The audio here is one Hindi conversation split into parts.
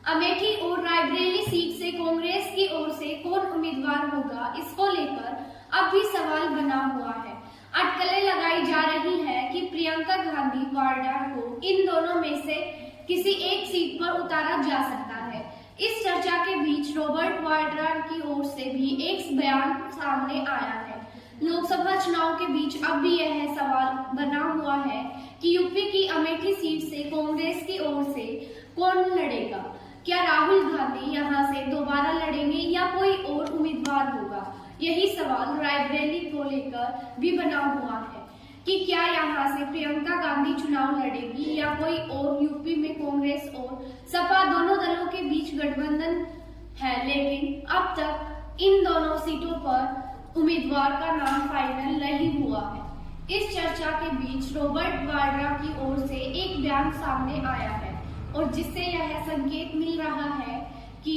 अमेठी और रायबरेली सीट से कांग्रेस की ओर से कौन उम्मीदवार होगा, इसको लेकर अब भी सवाल बना हुआ है। अटकलें लगाई जा रही है कि प्रियंका गांधी वाड्रा को इन दोनों में से किसी एक सीट पर उतारा जा सकता है। इस चर्चा के बीच रॉबर्ट वाड्रा की ओर से भी एक बयान सामने आया है। लोकसभा चुनाव के बीच अब भी यह सवाल बना हुआ है कि यूपी की अमेठी सीट से कांग्रेस की ओर से कौन लड़ेगा। क्या राहुल गांधी यहां से दोबारा लड़ेंगे या कोई और उम्मीदवार होगा? यही सवाल रायबरेली को लेकर भी बना हुआ है कि क्या यहां से प्रियंका गांधी चुनाव लड़ेगी या कोई और। यूपी में कांग्रेस और सपा दोनों दलों के बीच गठबंधन है, लेकिन अब तक इन दोनों सीटों पर उम्मीदवार का नाम फाइनल नहीं हुआ है। इस चर्चा के बीच रॉबर्ट वाड्रा की ओर से एक बयान सामने आया है और जिससे यह संकेत मिल रहा है कि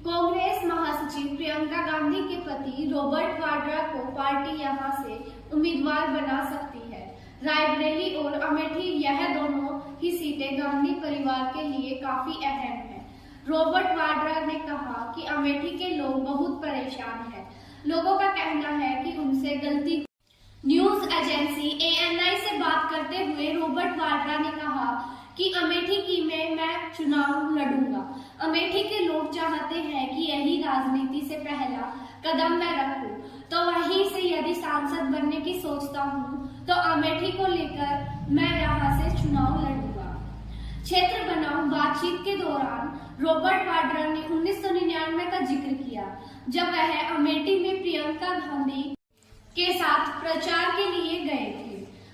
कांग्रेस महासचिव प्रियंका गांधी के पति रॉबर्ट वाड्रा को पार्टी यहां से उम्मीदवार बना सकती है। रायबरेली और अमेठी यह दोनों ही सीटें गांधी परिवार के लिए काफी अहम है। रॉबर्ट वाड्रा ने कहा कि अमेठी के लोग बहुत परेशान हैं। लोगों का कहना है कि उनसे गलती। न्यूज एजेंसी ANI से बात करते हुए रॉबर्ट वाड्रा ने कहा कि अमेठी की में मैं चुनाव लड़ूंगा। अमेठी के लोग चाहते हैं कि यही राजनीति से पहला कदम मैं रखूं, तो वहीं से यदि सांसद बनने की सोचता हूं तो अमेठी को लेकर मैं यहां से चुनाव लड़ूंगा। क्षेत्र बनाम बातचीत के दौरान रॉबर्ट वाड्रा ने 1999 का जिक्र किया, जब वह अमेठी में प्रियंका गांधी के साथ प्रचार के लिए गए थे।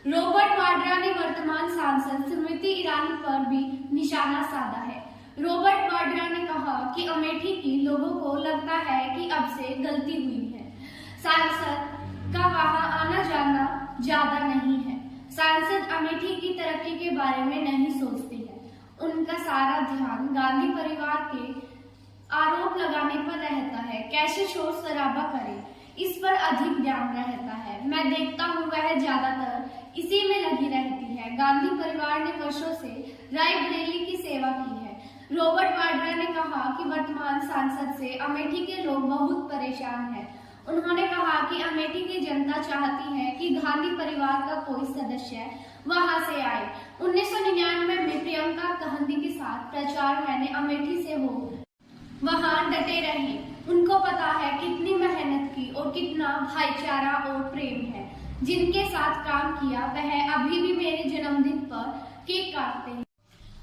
रॉबर्ट वाड्रा ने वर्तमान सांसद स्मृति ईरानी पर भी निशाना साधा है। रॉबर्ट वाड्रा ने कहा कि अमेठी के लोगों को लगता है कि अब से गलती हुई है। सांसद का वहां आना जाना ज्यादा नहीं है। सांसद अमेठी की तरक्की के बारे में नहीं सोचते हैं। उनका सारा ध्यान गांधी परिवार के आरोप लगाने पर रहता है, कैसे शोर शराबा करें, इस पर अधिक ध्यान रहता है। मैं देखता हूँ वह ज्यादातर इसी में लगी रहती है। गांधी परिवार ने वर्षों से रायबरेली की सेवा की है। रॉबर्ट वाड्रा ने कहा कि वर्तमान सांसद से अमेठी के लोग बहुत परेशान हैं। उन्होंने कहा कि अमेठी की जनता चाहती है कि गांधी परिवार का कोई सदस्य वहां से आए। 1999 में प्रियंका गांधी के साथ प्रचार मैंने अमेठी से हो वहां डटे रहे। उनको पता है कितनी मेहनत की और कितना भाईचारा और प्रेम है। जिनके साथ काम किया वह अभी भी मेरे जन्मदिन पर केक काटते हैं।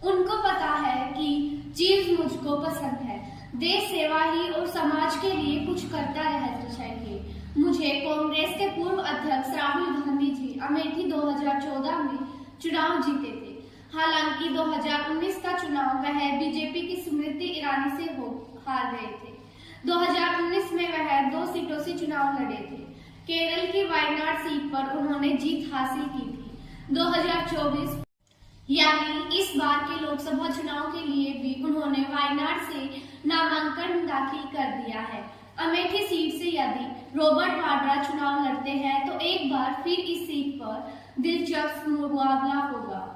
उनको पता है कि चीज मुझको पसंद है। देश सेवा ही और समाज के लिए कुछ करता रहना चाहिए। मुझे कांग्रेस के पूर्व अध्यक्ष राहुल गांधी जी अमेठी 2014 में चुनाव जीते थे। हालांकि 2019 का चुनाव वह बीजेपी की स्मृति ईरानी से हार गए थे। 2019 में वह 2 सीटों से चुनाव लड़े थे। केरल की वायनाड सीट पर उन्होंने जीत हासिल की थी। 2024 यानी इस बार के लोकसभा चुनाव के लिए भी उन्होंने वायनाड से नामांकन दाखिल कर दिया है। अमेठी सीट से यदि रॉबर्ट वाड्रा चुनाव लड़ते हैं तो एक बार फिर इस सीट पर दिलचस्प मुकाबला होगा।